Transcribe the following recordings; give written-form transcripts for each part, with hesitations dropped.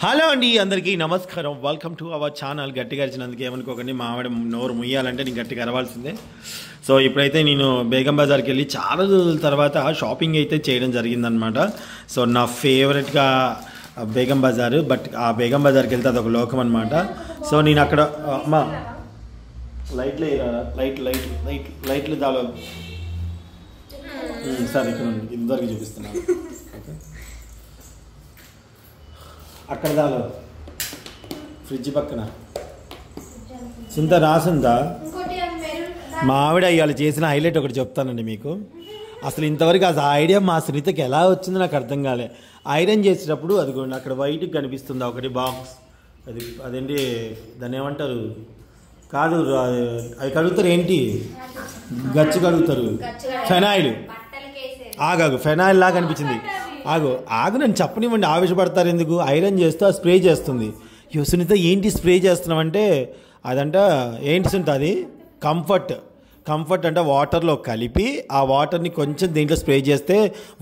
Hello అండి, అందరికీ నమస్కారం. Welcome to our channel. గట్టిగా అరిచినందుకు ఏమనుకోకండి, మా ఆవిడ నోరు ముయ్యాలంటే నేను గట్టిగా అరవాల్సిందే. సో ఇప్పుడైతే నేను బేగం బజార్కి వెళ్ళి చాలా రోజుల తర్వాత షాపింగ్ అయితే చేయడం జరిగిందనమాట. సో నా ఫేవరెట్గా బేగం బజార్, బట్ ఆ బేగం బజార్కి వెళ్తే అదొక లోకం అనమాట. సో నేను అక్కడ అమ్మా లైట్లు లైట్లు దాలో సార్ ఇక్కడ ఇందరికి చూపిస్తున్నాను. అక్కడ దాలో ఫ్రిడ్జ్ పక్కన చింత రాసిందా? మా ఆవిడ ఇవాళ చేసిన హైలైట్ ఒకటి చెప్తానండి మీకు. అసలు ఇంతవరకు ఆ ఐడియా మా సునీతకి ఎలా వచ్చిందో నాకు అర్థం కాలే. ఐరన్ చేసేటప్పుడు అదిగోండి అక్కడ వైట్కి కనిపిస్తుందా ఒకటి బాక్స్, అదేంటి దాన్ని ఏమంటారు, కాదు అది కడుగుతారు, ఏంటి గచ్చు కడుగుతారు, ఫెనాయిల్. ఆగాగు ఫెనాయిల్ లాగా అనిపించింది. ఆగు నన్ను చెప్పనివ్వండి, ఆవేశపడతారు ఎందుకు? ఐరన్ చేస్తూ స్ప్రే చేస్తుంది. యో సునీత ఏంటి స్ప్రే చేస్తున్నామంటే అదంట ఏంటి సునీత, అది కంఫర్ట్ అంటే వాటర్లో కలిపి ఆ వాటర్ని కొంచెం దీంట్లో స్ప్రే చేస్తే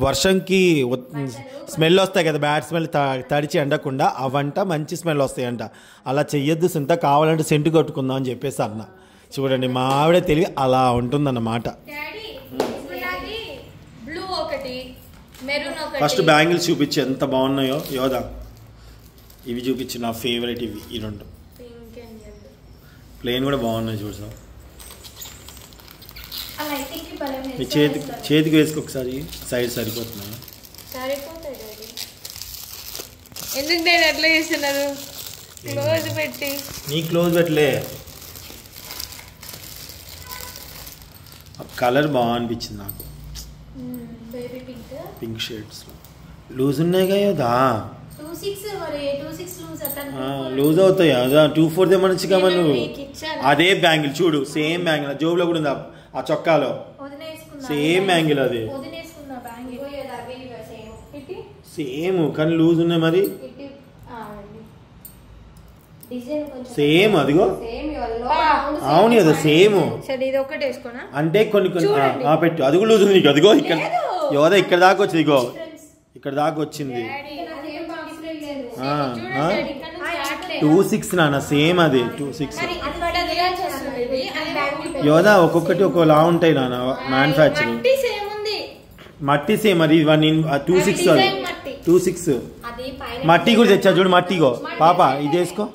వర్షంకి స్మెల్ వస్తాయి కదా, బ్యాడ్ స్మెల్ తడిచి ఎండకుండా అవంట మంచి స్మెల్ వస్తాయంట. అలా చెయ్యొద్దు సునీత, కావాలంటే సెంటు కొట్టుకుందాం అని చెప్పేసి అన్న. చూడండి మా ఆవిడ తెలివి అలా ఉంటుందన్నమాట. ఫస్ట్ బ్యాంగిల్స్ చూపించి ఎంత బాగున్నాయో యోధా, ఇవి చూపించి నా ఫేవరెట్ ఇవి, ఈ రెండు ప్లేన్ కూడా బాగున్నాయి. చూసా మీ చేతికి వేసుకో ఒకసారి, సైడ్ సరిపోతున్నాయి. ఎందుకు నేను ఎట్లా చేస్తున్నారు? క్లోజ్ పెట్టి నీ క్లోజ్ పెట్టలే, కలర్ బాగా అనిపించింది నాకు. పింక్ షేడ్స్ లూజ్ ఉన్నాయి కదా, లూజ్ అవుతాయి. అదా 2/4 తెమ్మనిచ్చిగా నువ్వు. అదే బ్యాంగిల్ చూడు, సేమ్ బ్యాంగిల్ జోబులో కూడా ఉంది ఆ చొక్కాలో, సేమ్ బ్యాంగిల్ అది సేమ్, కానీ లూజ్ ఉన్నాయి మరి సేమ్. అదిగో అవును కదా సేమ్, అంటే కొన్ని పెట్టు. అది కూడా లూజ్ ఉంది నీకు. అదిగో ఇక్కడ యోధ ఇక్కడ దాకా వచ్చింది, ఇగో ఇక్కడ దాకా వచ్చింది. 2/6 నాన్న, సేమ్ అది 2/6. యోధ ఒక్కొక్కటి ఒక్కోలా ఉంటాయి నాన్న, మ్యానుఫ్యాక్చరింగ్. మట్టి సేమ్ అది 2/6 అది 2/6. మట్టి కూడా తెచ్చా చూడు, మట్టిగో పాప ఇది వేసుకో.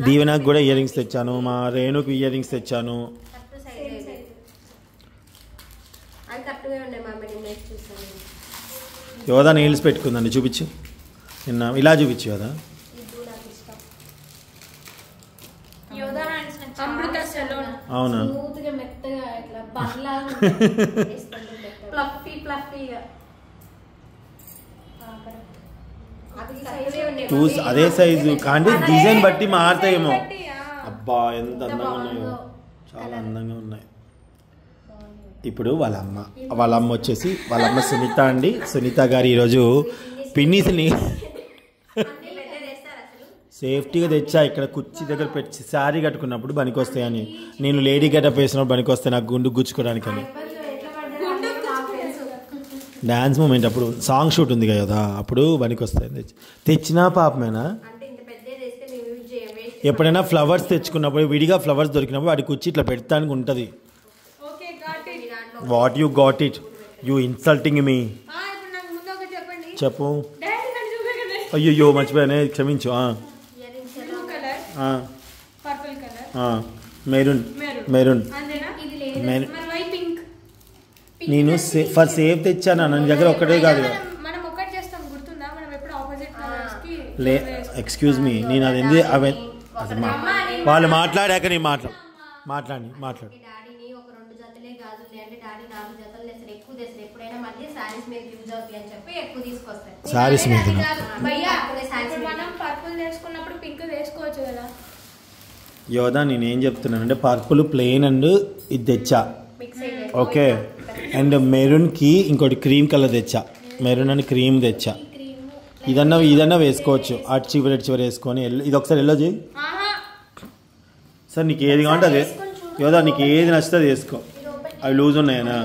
దీవెనకు కూడా ఇయర్ రింగ్స్ తెచ్చాను, మా రేణుకి ఇయర్ రింగ్స్ తెచ్చాను. యోధా నెయిల్స్ పెట్టుకుందండి, చూపించు. నిన్న ఇలా చూపించు యోధా. అవునా అదే సైజు కానీ డిజైన్ బట్టి మారుతాయేమో. అబ్బా ఎంత అందంగా ఉన్నాయో, చాలా అందంగా ఉన్నాయి. ఇప్పుడు వాళ్ళ అమ్మ వచ్చేసి వాళ్ళ అమ్మ సునీత అండి. సునీత గారు ఈరోజు పిన్నీస్ని సేఫ్టీగా తెచ్చా, ఇక్కడ కుర్చీ దగ్గర పెట్టి శారీ కట్టుకున్నప్పుడు పనికొస్తాయని. నేను లేడీ గెటప్ వేసినప్పుడు పనికొస్తాయి నాకు గుండు గుచ్చుకోవడానికి అని. డ్యాన్స్ మూమెంట్ అప్పుడు సాంగ్ షూట్ ఉంది కదా, అప్పుడు పనికొస్తాయి. తెచ్చినా పాపమేనా? ఎప్పుడైనా ఫ్లవర్స్ తెచ్చుకున్నప్పుడు, విడిగా ఫ్లవర్స్ దొరికినప్పుడు వాటి కుర్చీ ఇట్లా పెడతానికి ఉంటుంది. What you got it, you insulting me. చెప్పు. అయ్యో మర్చిపోయానే, క్షమించు. మెరూన్ నేను ఫర్ సేఫ్ తెచ్చాను, నన్ను దగ్గర ఒక్కటే కాదు. లే ఎక్స్క్యూజ్ మీ, నేను అది ఎందుకు అవి వాళ్ళు మాట్లాడాక నేను మాట్లాడు. సారీస్ మీద యోధా నేనేం చెప్తున్నానంటే పర్పుల్ ప్లెయిన్ అండ్ ఇది తెచ్చా, ఓకే. అండ్ మెరూన్కి ఇంకోటి క్రీమ్ కలర్ తెచ్చా, మెరూన్ అండ్ క్రీమ్ తెచ్చా. ఇదన్నా వేసుకోవచ్చు, అటు చివరి వేసుకొని. ఇది ఒకసారి ఎల్లో చేయి సార్, నీకు ఏది కావాలంటే అదే యోధా, నీకు ఏది నచ్చితే అది వేసుకో. అవి లూజ్ ఉన్నాయనా?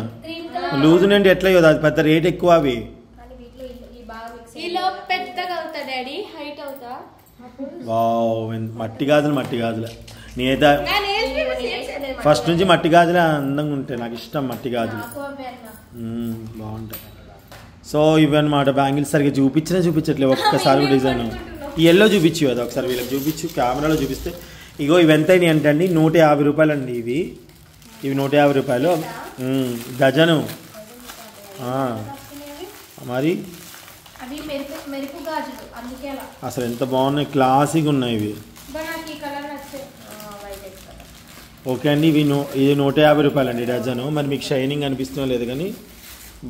లూజ్ ఉన్నాయంటే ఎట్లా యోధా, అది పెద్ద రేట్ ఎక్కువ అవి. ఈలో పెద్దగా అవుతా డాడీ, హైట్ అవుతా. వావ్, మట్టి గాజులే నేనైతే ఫస్ట్ నుంచి మట్టి గాజులే అందంగా ఉంటాయి, నాకు ఇష్టం మట్టి గాజులు, బాగుంటాయి. సో ఇవన్నమాట బ్యాంగిల్స్. సరిగ్గా చూపించట్లేదు ఒక్కసారి డిజైన్. ఈ ఎల్లో చూపించు కదా ఒకసారి, వీళ్ళకి చూపించు, కెమెరాలో చూపిస్తే. ఇగో ఇవి ఎంత అయినాయి అంటే అండి 150 రూపాయలు అండి. ఇవి 150 రూపాయలు డజను. మరి అసలు ఎంత బాగున్నాయి, క్లాసిక్ ఉన్నాయి ఇవి. ఓకే అండి, ఇది 150 రూపాయలు అండి డజను. మరి మీకు షైనింగ్ అనిపిస్తుందో లేదు కానీ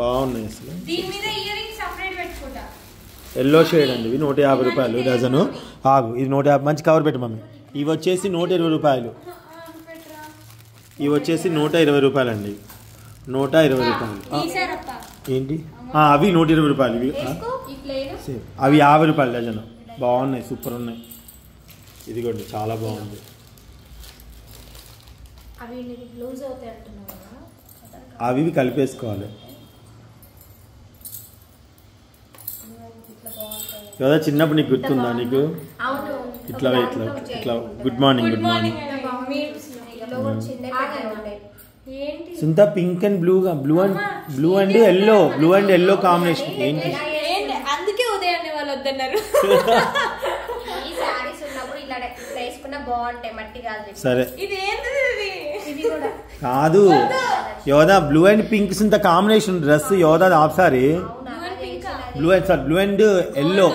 బాగున్నాయి అసలు. ఎల్లో షేడ్ అండి, ఇవి 150 రూపాయలు డజను. ఇది 150. మంచి కవర్ పెట్టు మమ్మీ. ఇవి వచ్చేసి 120 రూపాయలు. ఇవి వచ్చేసి 120 రూపాయలు అండి, 120 రూపాయలు. ఏంటి అవి 120 రూపాయలు. ఇవి అవి 50 రూపాయలు డజను. బాగున్నాయి, సూపర్ ఉన్నాయి. ఇది కూడా చాలా బాగుంది. అవి కలిపేసుకోవాలి కదా. చిన్నప్పుడు నీకు గుర్తుందా? నీకు ఇట్లా గుడ్ మార్నింగ్ సింత pink and blue and yellow combination. ఏంటి అందుకే ఉదయాన్నే వాళ్ళు వద్దన్నారు. సరే కాదు యోదా, బ్లూ అండ్ పింక్ సింత కాంబినేషన్ డ్రెస్ యోదా half sari. Blue and yellow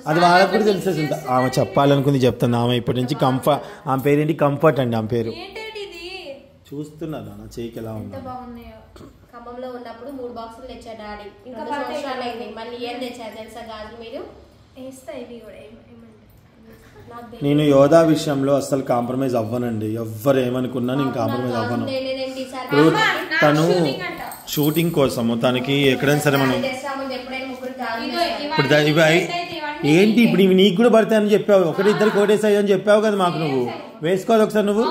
అది వాళ్ళకు కూడా తెలిసేసి. ఆమె చెప్పాలనుకుంది చెప్తాను. ఆమె ఇప్పటి నుంచి ఆమె పేరేంటి? కంఫర్ట్ అండి ఆమె పేరు. చూస్తున్నా నా చేయికి ఎలా ఉంది. ఖమ్మంలో ఉన్నప్పుడు 3 బాక్సులు తెచ్చాడు డాడీ. ఇంకా సంవత్సరాలు అయింది, మళ్ళీ ఏం తెచ్చారు తెలుసా గాజులు మీరు? నేను యోధా విషయంలో అస్సలు కాంప్రమైజ్ అవ్వనండి. ఎవ్వరు ఏమనుకున్నా నేను కాంప్రమైజ్ అవ్వను. తను షూటింగ్ కోసము తనకి ఎక్కడైనా సరే మనం ఇప్పుడు ఏంటి ఇప్పుడు ఇవి నీకు కూడా పడతాయని చెప్పావు. ఒకటి ఇద్దరు కోటేసాయి అని చెప్పావు కదా మాకు. నువ్వు వేసుకోవాలి ఒకసారి. నువ్వు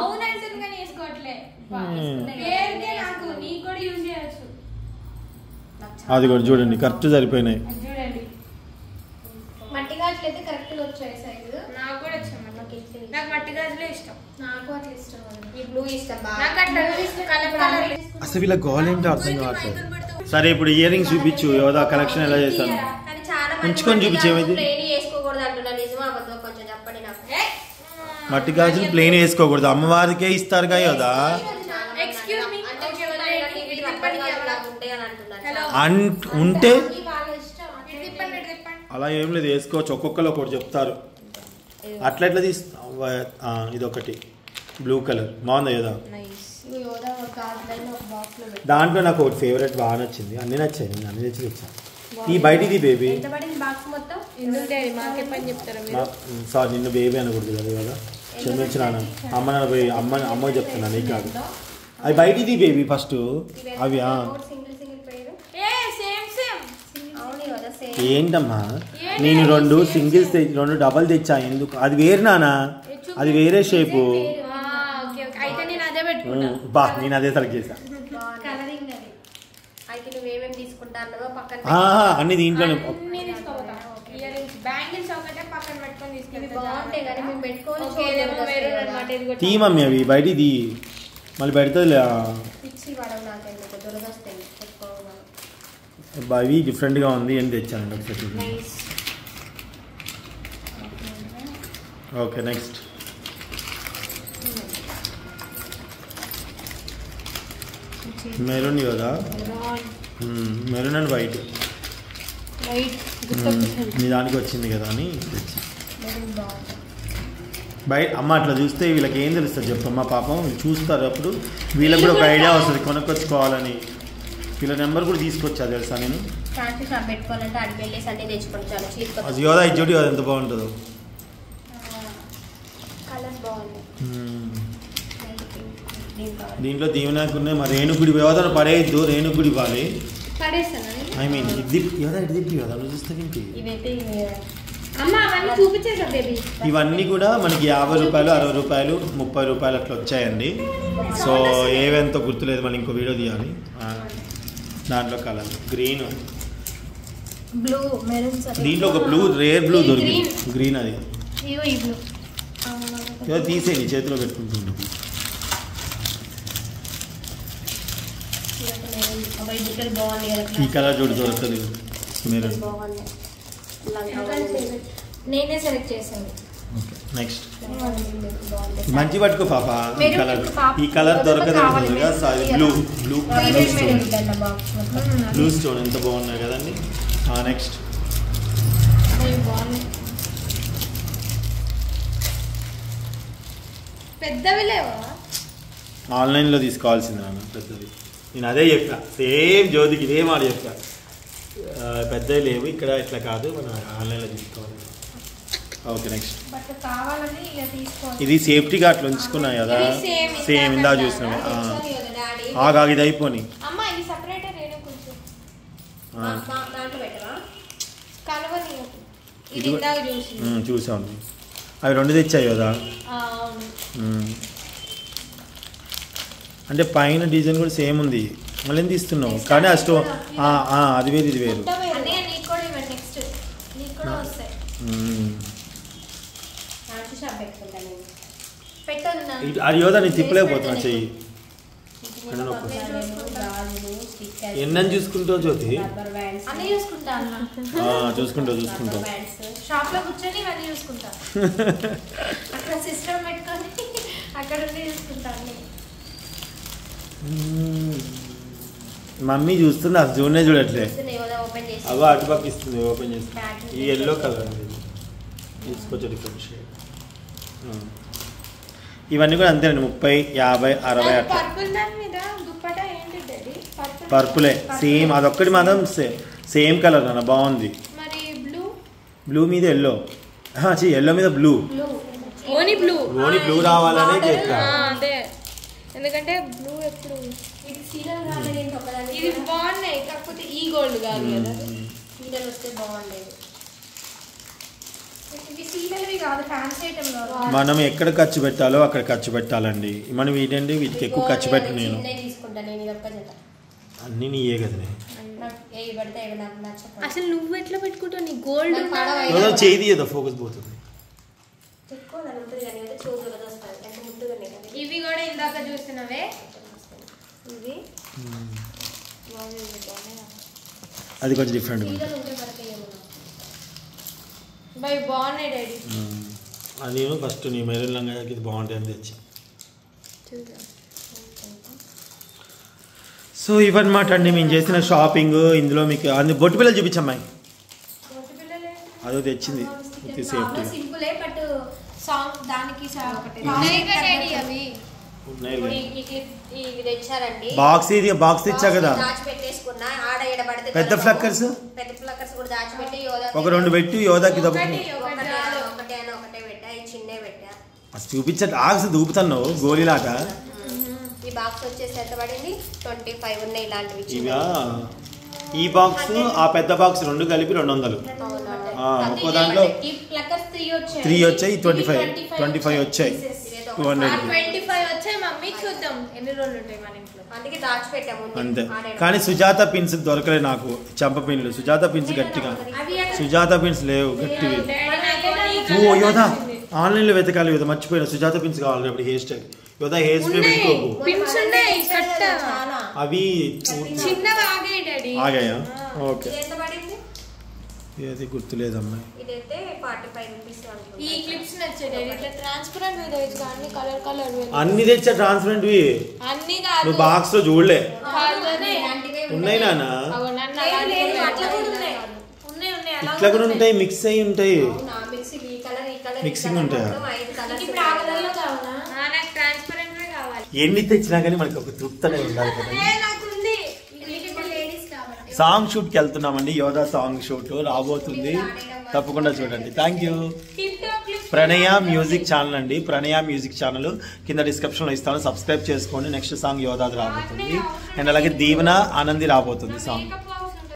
అది కూడా చూడండి కరెక్ట్ సరిపోయినాయి. అసలు వీళ్ళ గోల్ ఏంటో అర్థం కావట్లేదు. సరే ఇప్పుడు ఇయర్ రింగ్స్ చూపించు యోధా కలెక్షన్ ఎలా చేశాను. ఉంచుకొని చూపించేది. మట్టి గాజులు ప్లేన్ వేసుకోకూడదు, అమ్మవారికే ఇస్తారుగా యోధా. ఉంటే అలా ఏం లేదు, వేసుకోవచ్చు. ఒక్కొక్కరు ఒకటి చెప్తారు. అట్లా ఎట్లా ఇది ఒకటి బ్లూ కలర్ బాగుంది కదా. దాంట్లో నాకు ఒకటి ఫేవరెట్ బాగా నచ్చింది. అన్ని నచ్చాయి, నేను అన్ని తెచ్చి తెచ్చాను. ఈ బయటిది బేబీ. సారీ నిన్ను బేబీ అనకూడదు కదా కదా, క్షమించినాను. అమ్మకి చెప్తున్నాను నీకు కాదు. అవి బయటిది బేబీ ఫస్ట్. అవి ఏంటమ్మా నేను 2 సింగిల్స్ 2 డబల్ తెచ్చా. ఎందుకు? అది వేరు నానా, అది వేరే షేపు. బా నేను అదే సెలెక్ట్ చేసా. అన్ని దీంట్లోనే. తీ మమ్మీ అవి బయటిది మళ్ళీ పెడుతుంది. అవి డిఫరెంట్గా ఉంది అని తెచ్చానండి ఒకసారి. Okay next. మెరూన్ కదా, మెరూన్ అండ్ వైట్. మీ దానికి వచ్చింది కదా అని తెచ్చి. బయట అమ్మ అట్లా చూస్తే వీళ్ళకి ఏం తెలుస్తుంది చెప్పమ్మా. పాపం చూస్తారు, అప్పుడు వీళ్ళకి కూడా ఒక ఐడియా వస్తుంది కొనుక్కొచ్చుకోవాలని. వీళ్ళ నెంబర్ కూడా తీసుకొచ్చా తెలుసా నేను. అది యోధా ఇది చూడు ఎంత బాగుంటుందో. దీంట్లో దీవెనకు ఉన్నాయి. మరి రేణుగుడి యోధను పడేయద్దు, రేణుగుడి ఇవ్వాలి. ఐ మీన్ ఇది యోధా ఇటు దిప్పి యోధా నువ్వు చూస్తే ఇవన్నీ కూడా మనకి 50 రూపాయలు 60 రూపాయలు 30 రూపాయలు అట్లా వచ్చాయండి. సో ఏవెంతో గుర్తులేదు, మళ్ళీ ఇంకో వీడియో తీయాలి. దాంట్లో కలర్ గ్రీన్, బ్లూ, మెరూన్. దీంట్లో ఒక బ్లూ, రేర్ బ్లూ దొరికింది, గ్రీన్ అది. ఇగో ఈ బ్లూ ఏదో తీసేయండి, చేతిలో పెట్టుకుంటుంది. ఈ కలర్ చూడు దొరుకుతుంది మీరు. నేనే సెలెక్ట్ చేశాను. ఓకే నెక్స్ట్ మంచి పట్టుకో పాప. ఈ కలర్, ఈ కలర్ దొరకదు బ్లూ బ్లూ బ్లూ స్టోన్ ఎంత బాగున్నాయి కదండి. నెక్స్ట్ పెద్దవి లేవా? ఆన్లైన్లో తీసుకోవాల్సింది నాన్న పెద్దది. నేను అదే చెప్పా, సేమ్ జ్యోతికి ఇదే మాట చెప్పా. పెద్దవి లేవు ఇక్కడ, ఇట్లా కాదు, మనం ఆన్లైన్లో తీసుకోవాలి. ఓకే నెక్స్ట్ ఇది సేఫ్టీ గార్డ్లు ఉంచుకున్నాయి కదా, సేమ్ ఇందా చూసినాం. ఆగా ఇది అయిపోయి అమ్మా ఇది సెపరేటర్ నేను కొంచెం కలవని ఇది ఇందాక చూసాను. అవి రెండు తెచ్చాయి కదా. అంటే పైన డిజైన్ కూడా సేమ్ ఉంది, మళ్ళీ ఎంత ఇస్తున్నావు? కానీ ఆ స్టో అది వేరు ఇది వేరు. అది యోదా నేను తిప్పలేకపోతున్నా చెయ్యి. ఎన్నని చూసుకుంటావు జ్యోతి? చూసుకుంటావు చూసుకుంటావు. షాప్ లో కూర్చొని ఇవన్నీ చూసుకుంటా, అక్కడ సిస్టమ్ పెట్టుకొని అక్కడ ఉండి చూసుకుంటాను. మమ్మీ చూస్తుంది, అది చూడనే చూడట్లే. అగో అటుపక్క ఇస్తుంది, ఓపెన్ చేస్తుంది. ఈ ఎల్లో కలర్ తీసుకొచ్చి డిఫరెంట్ షేడ్. ఇవన్నీ కూడా అంతేనండి, 30, 50, 60 అట్లా. పర్పులే సేమ్, అదొక్కటి మాత్రం సేమ్ కలర్ అన్న బాగుంది. బ్లూ మీద ఎల్లో, ఎల్లో మీద బ్లూ. ఓనీ బ్లూ రావాలనే చెప్పా. ఎందుకంటే బ్లూ ఎప్పుడు ఇది బాగున్నాయి, కాకపోతే ఈ గోల్డ్ కాదు కదా. సీరియల్ వస్తే బాగుండేది. ఇది సీరియల్వి కాదు, ఫ్యాన్సీ ఐటమ్ కాదు. మనం ఎక్కడ ఖర్చు పెట్టాలో అక్కడ ఖర్చు పెట్టాలండి. మనం వీటండి వీటికి ఎక్కువ ఖర్చు పెట్టు. నేను అన్ని నీయే కదా. అసలు నువ్వు ఎట్లా పెట్టుకుంటావు? నీ గోల్డ్ చేయి ఏదో ఫోకస్ పోతుంది. ఇవి కూడా ఇందాక చూసినవే, ఇవి అది కొంచెం డిఫరెంట్ బాగున్నాయి డాడీ. అది నేను ఫస్ట్ నీ మెరూన్ లంగా ఇది బాగుంటాయి అని తెచ్చి. సో ఇవన్నమాట అండి మేము చేసిన షాపింగ్. ఇందులో మీకు అన్ని బొట్టు పిల్లలు చూపించమ్మాయి, అదో తెచ్చింది సేఫ్టీ. సింపులే బట్ సాంగ్ దానికి బాక్స్ ఇది బాక్స్ తెచ్చా కదా. పెద్ద ఫ్లక్కర్స్ కూడా దాచిపెట్టి ఒక 2 పెట్టి యోదాకి చూపించండి. ఆక్స్ దూపుతున్నావు గోళీలాట. ఈ బాక్స్ వచ్చేసి ఎంత పడింది? 25 ఉన్నాయి ఇలాంటివి. ఈ బాక్స్ ఆ పెద్ద బాక్స్ 2 కలిపి 200. ఒక్కో దాంట్లో 3 వచ్చాయి, 25 వచ్చాయి, 225 వచ్చాయి. మమ్మీ చూద్దాం ఎన్ని రోజులు ఉంటాయి మన ఇంట్లో, అందుకే దాచిపెట్టాము అంతే. కానీ సుజాత పిన్స్ దొరకలేదు నాకు, చెంప పిన్లు. సుజాత పిన్స్ గట్టిగా, సుజాత పిన్స్ లేవు గట్టివి. ఓ యోధా ఆన్లైన్లో వెతకాలి యోధా, మర్చిపోయినా. సుజాత పిన్స్ కావాలి రేపు హెయిర్ స్టైల్. యోధా హెయిర్ స్ప్రే పెట్టుకోకు. అవి ఆగాయా? ఓకే ఏది గుర్తులేదమ్మా. అన్ని తెచ్చా ట్రాన్స్పరెంట్ వి. నువ్వు బాక్స్ లో చూడలే ఉన్నాయి నాన్న, ఇట్లా కూడా ఉంటాయి, మిక్స్ అయి ఉంటాయి, మిక్సింగ్ ఉంటాయా? ఎన్ని తెచ్చినా కానీ మనకి ఒక తృప్తి ఉండాలి కదా. సాంగ్ షూట్కి వెళ్తున్నామండి, యోధా సాంగ్ షూట్ రాబోతుంది, తప్పకుండా చూడండి. Thank you. Pranaya music channel అండి, ప్రణయ మ్యూజిక్ ఛానల్ కింద డిస్క్రిప్షన్లో ఇస్తాను, సబ్స్క్రైబ్ చేసుకోండి. నెక్స్ట్ సాంగ్ యోధాది రాబోతుంది, అండ్ అలాగే దీవెన ఆనంది రాబోతుంది సాంగ్.